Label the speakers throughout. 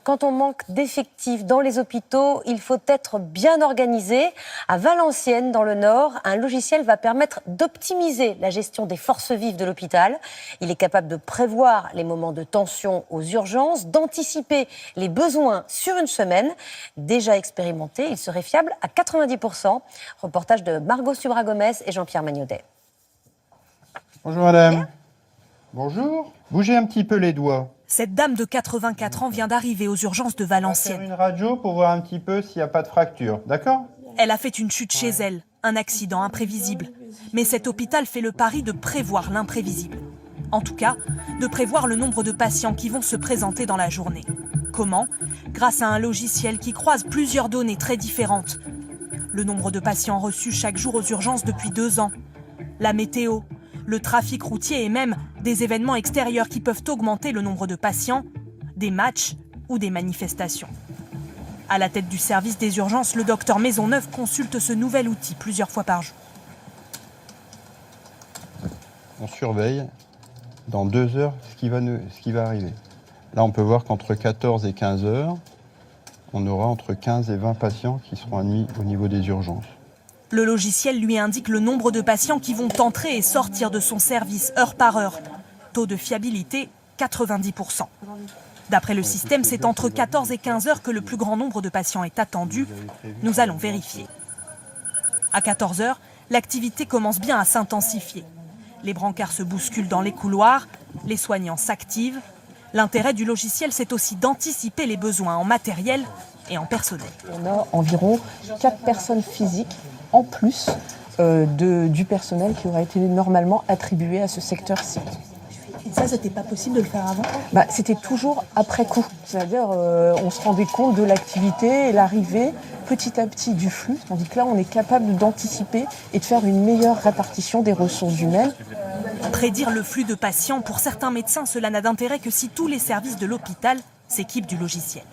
Speaker 1: Quand on manque d'effectifs dans les hôpitaux, il faut être bien organisé. À Valenciennes, dans le Nord, un logiciel va permettre d'optimiser la gestion des forces vives de l'hôpital. Il est capable de prévoir les moments de tension aux urgences, d'anticiper les besoins sur une semaine. Déjà expérimenté, il serait fiable à 90%. Reportage de Margot Subra-Gomez et Jean-Pierre Magnodet.
Speaker 2: Bonjour madame. Bonjour. Bougez un petit peu les doigts.
Speaker 3: Cette dame de 84 ans vient d'arriver aux urgences de Valenciennes.
Speaker 2: On va faire une radio pour voir un petit peu s'il n'y a pas de fracture, d'accord?
Speaker 3: Elle a fait une chute chez elle, un accident imprévisible. Mais cet hôpital fait le pari de prévoir l'imprévisible. En tout cas, de prévoir le nombre de patients qui vont se présenter dans la journée. Comment? Grâce à un logiciel qui croise plusieurs données très différentes. Le nombre de patients reçus chaque jour aux urgences depuis 2 ans. La météo, le trafic routier et même des événements extérieurs qui peuvent augmenter le nombre de patients, des matchs ou des manifestations. À la tête du service des urgences, le docteur Maisonneuve consulte ce nouvel outil plusieurs fois par jour.
Speaker 2: On surveille dans 2 heures ce qui va arriver. Là, on peut voir qu'entre 14 et 15 heures, on aura entre 15 et 20 patients qui seront admis au niveau des urgences.
Speaker 3: Le logiciel lui indique le nombre de patients qui vont entrer et sortir de son service heure par heure. Taux de fiabilité, 90%. D'après le système, c'est entre 14 et 15 heures que le plus grand nombre de patients est attendu. Nous allons vérifier. À 14 heures, l'activité commence bien à s'intensifier. Les brancards se bousculent dans les couloirs, les soignants s'activent. L'intérêt du logiciel, c'est aussi d'anticiper les besoins en matériel et en personnel.
Speaker 4: On a environ 4 personnes physiques en plus du personnel qui aurait été normalement attribué à ce secteur-ci.
Speaker 5: Et ça, c'était pas possible de le faire avant?
Speaker 4: C'était toujours après coup. C'est-à-dire, on se rendait compte de l'activité et l'arrivée petit à petit du flux. Tandis que là, on est capable d'anticiper et de faire une meilleure répartition des ressources humaines.
Speaker 3: Prédire le flux de patients, pour certains médecins, cela n'a d'intérêt que si tous les services de l'hôpital s'équipent du logiciel.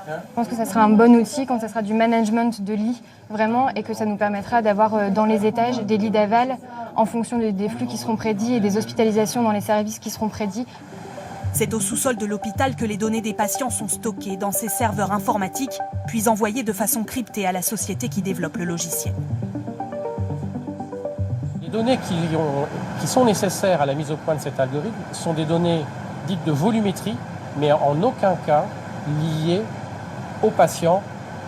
Speaker 6: Je pense que ça sera un bon outil quand ça sera du management de lits, vraiment, et que ça nous permettra d'avoir dans les étages des lits d'aval en fonction des flux qui seront prédits et des hospitalisations dans les services qui seront prédits.
Speaker 3: C'est au sous-sol de l'hôpital que les données des patients sont stockées dans ces serveurs informatiques, puis envoyées de façon cryptée à la société qui développe le logiciel.
Speaker 7: Les données qui sont nécessaires à la mise au point de cet algorithme sont des données dites de volumétrie, mais en aucun cas liées au patient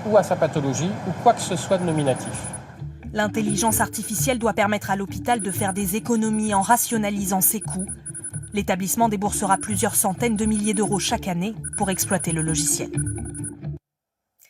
Speaker 7: ou à sa pathologie ou quoi que ce soit de nominatif.
Speaker 3: L'intelligence artificielle doit permettre à l'hôpital de faire des économies en rationalisant ses coûts. L'établissement déboursera plusieurs centaines de milliers d'euros chaque année pour exploiter le logiciel.